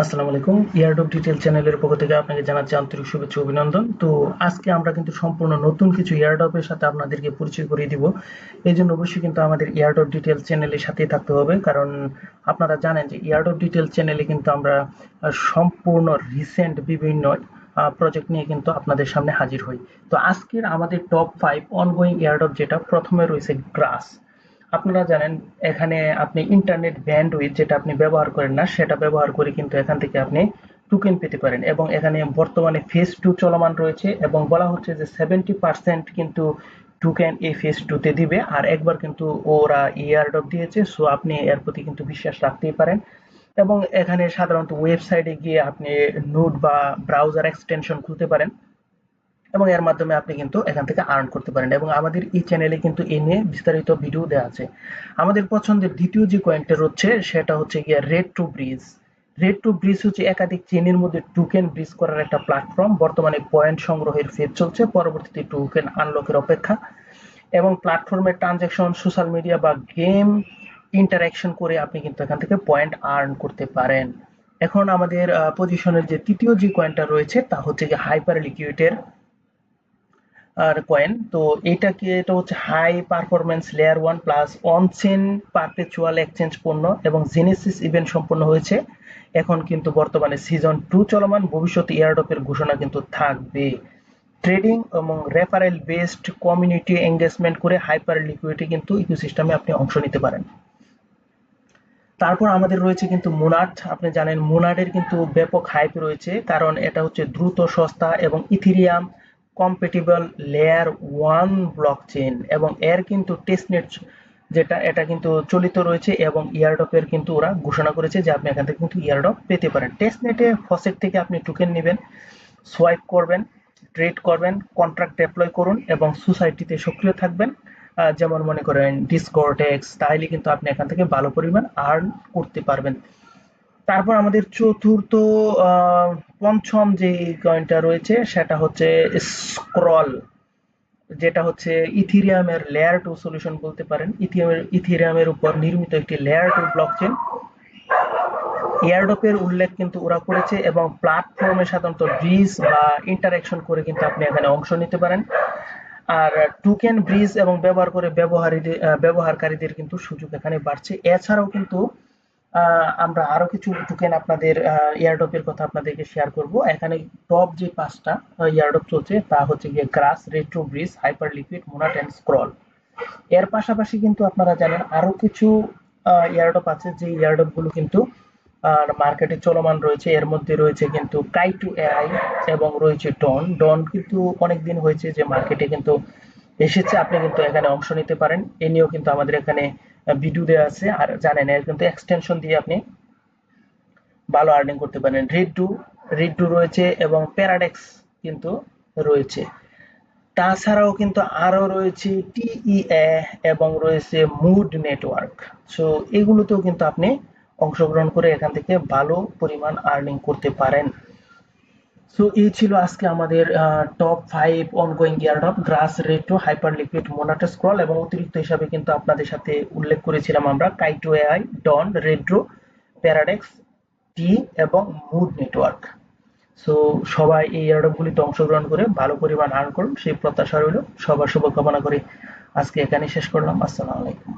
আসসালামু আলাইকুম। ইয়ারডপ ডিটেইল চ্যানেলের পক্ষ থেকে আপনাকে জানাচ্ছি আন্তরিক শুভেচ্ছা ও অভিনন্দন। তো আজকে আমরা কিন্তু সম্পূর্ণ নতুন কিছু ইয়ারডপের সাথে আপনাদেরকে পরিচয় করিয়ে দিব। এজন্য অবশ্যই কিন্তু আমাদের ইয়ারডপ ডিটেইল চ্যানেলের সাথেই থাকতে হবে, কারণ আপনারা জানেন যে ইয়ারডপ ডিটেইল চ্যানেলে কিন্তু আমরা সম্পূর্ণ রিসেন্ট বিভিন্ন প্রজেক্ট নিয়ে কিন্তু আপনাদের সামনে হাজির হই। তো আজকের আমাদের টপ 5 অনগোয়িং ইয়ারডপ, যেটা প্রথমে রয়েছে গ্রাস। আপনারা জানেন এখানে আপনি ইন্টারনেট ব্যান্ডউইথ যেটা আপনি ব্যবহার করেন না, সেটা ব্যবহার করে কিন্তু এখান থেকে আপনি টোকেন পেতে পারেন, এবং এখানে বর্তমানে ফেজ 2 চলমান রয়েছে এবং বলা হচ্ছে যে 70% কিন্তু টোকেন এই ফেজ 2 তে দিবে। আর একবার কিন্তু ওরা এয়ারড্রপ দিয়েছে, সো আপনি এর প্রতি কিন্তু বিশ্বাস রাখতেই পারেন। এবং এখানে সাধারণত ওয়েবসাইটে গিয়ে আপনি নোট বা ব্রাউজার এক্সটেনশন খুলতে পারেন এবং এর মাধ্যমে আপনি কিন্তু এখান থেকে আর্ন করতে পারেন, এবং আমাদের এই চ্যানেলে কিন্তু এ নিয়ে বিস্তারিত ভিডিও দেওয়া আছে। আমাদের পছন্দের দ্বিতীয় যে কয়েনটা হচ্ছে সেটা হচ্ছে গিয়ে red two bridge. Red two bridge হচ্ছে একাধিক চেনের মধ্যে টোকেন ব্রিজ করার একটা প্ল্যাটফর্ম। বর্তমানে পয়েন্ট সংগ্রহের ফেজ চলছে, পরবর্তীতে টোকেন আনলকের অপেক্ষা। এবং প্ল্যাটফর্মের ট্রানজাকশন, সোশ্যাল মিডিয়া বা গেম ইন্টারাকশন করে আপনি কিন্তু এখান থেকে পয়েন্ট আর্ন করতে পারেন। এখন আমাদের পজিশনের যে তৃতীয় যে কয়েনটা রয়েছে তা হচ্ছে গিয়ে হাইপার লিকুইডের আর কয়েন। তো এটা হচ্ছে high performance layer 1 plus on chain perpetual exchange পণ্য, এবং জেনেসিস ইভেন্ট সম্পন্ন হয়েছে। এখন কিন্তু বর্তমানে সিজন 2 চলমান, ভবিষ্যতে এয়ারড্রপের ঘোষণা কিন্তু থাকবে। ট্রেডিং এবং রেফারেল বেসড কমিউনিটি এঙ্গেজমেন্ট করে হাইপার লিকুইডিটি কিন্তু ইকোসিস্টেমে আপনি অংশ নিতে পারেন। তারপর আমাদের রয়েছে কিন্তু মুনাট। আপনি জানেন মুনাটের কিন্তু ব্যাপক হাইপ রয়েছে, কারণ এটা হচ্ছে দ্রুত, সস্তা এবং ইথিরিয়াম কম্পেটিবল লেয়ার 1 ব্লকচেন, এবং এর কিন্তু টেস্টনেট যেটা এটা কিন্তু চলিত রয়েছে, এবং ইয়ারডপের কিন্তু ওরা ঘোষণা করেছে যে আপনি এখান থেকে কিন্তু ইয়ারডপ পেতে পারেন। টেস্টনেটে ফসেট থেকে আপনি টোকেন নেবেন, সোয়াইপ করবেন, ট্রেড করবেন, কন্ট্রাক্ট ডেপ্লয় করুন এবং সোসাইটিতে সক্রিয় থাকবেন। যেমন মনে করেন ডিসকর্ডেক্স, তাহলে কিন্তু আপনি এখান থেকে ভালো পরিমাণ আর্ন করতে পারবেন। তারপর আমাদের চতুর্থ আহ, পঞ্চম যে কয়েনটা রয়েছে সেটা হচ্ছে স্ক্রল, যেটা হচ্ছে ইথিরিয়ামের লেয়ার 2 সলিউশন বলতে পারেন। ইথিরিয়ামের উপর নির্মিত একটি লেয়ার 2 ব্লকচেন। এয়ারড্রপের উল্লেখ কিন্তু ওরা করেছে, এবং প্ল্যাটফর্মে সাধারণত ব্রিজ বা ইন্টারাকশন করে কিন্তু আপনি এখানে অংশ নিতে পারেন। আর টোকেন ব্রিজ এবং ব্যবহার করে ব্যবহারকারীদের কিন্তু সুযোগ এখানে বাড়ছে। এছাড়াও কিন্তু আমরা আরো কিছু টোকেন আপনাদের এয়ারড্রপের কথা আপনাদেরকে শেয়ার করব। এখানে টপ যে 5টা এয়ারড্রপ চলছে তা হচ্ছে গিয়ে grass, retro bridge, hyper liquid, মোনাট এন্ড স্ক্রল। এর পাশাপাশি কিন্তু আপনারা জানেন আরো কিছু এয়ারড্রপ আছে, যে এয়ারড্রপ গুলো কিন্তু মার্কেটে চলমান রয়েছে। এর মধ্যে রয়েছে কিন্তু কাইটু এআই এবং রয়েছে ডন। ডন কিন্তু অনেকদিন হয়েছে যে মার্কেটে কিন্তু এসেছে, আপনি কিন্তু এখানে অংশ নিতে পারেন। এ নিয়েও কিন্তু আমাদের এখানে ভিডিও দেওয়া আছে। আর জানেন এর কিন্তু এক্সটেনশন দিয়ে আপনি ভালো আর্নিং করতে পারেন। রিডু রয়েছে এবং প্যারাডেক্স কিন্তু রয়েছে। তাছাড়াও কিন্তু আরো রয়েছে টিইএ এবং রয়েছে মুড নেটওয়ার্ক। সো এগুলোতেও কিন্তু আপনি অংশগ্রহণ করে এখান থেকে ভালো পরিমাণ আর্নিং করতে পারেন। সো এই ছিল আজকে আমাদের টপ 5 অনগোয়িং এয়ারড্রপ: গ্রাস, রেট্রো, হাইপার লিকুইড, মোনাটো স্ক্রল, এবং অতিরিক্ত হিসাবে কিন্তু আপনাদের সাথে উল্লেখ করেছিলাম আমরা কাইটো এআই, ডন, রেড্রো, প্যারাডেক্স, টি এবং মুড নেটওয়ার্ক। সো সবাই এই এয়ারড্রপ গুলিতে অংশগ্রহণ করে ভালো পরিমাণ আর্ন করুন সেই প্রত্যাশা রইল। সবার শুভকামনা করে আজকে এখানে শেষ করলাম। আসসালামু আলাইকুম।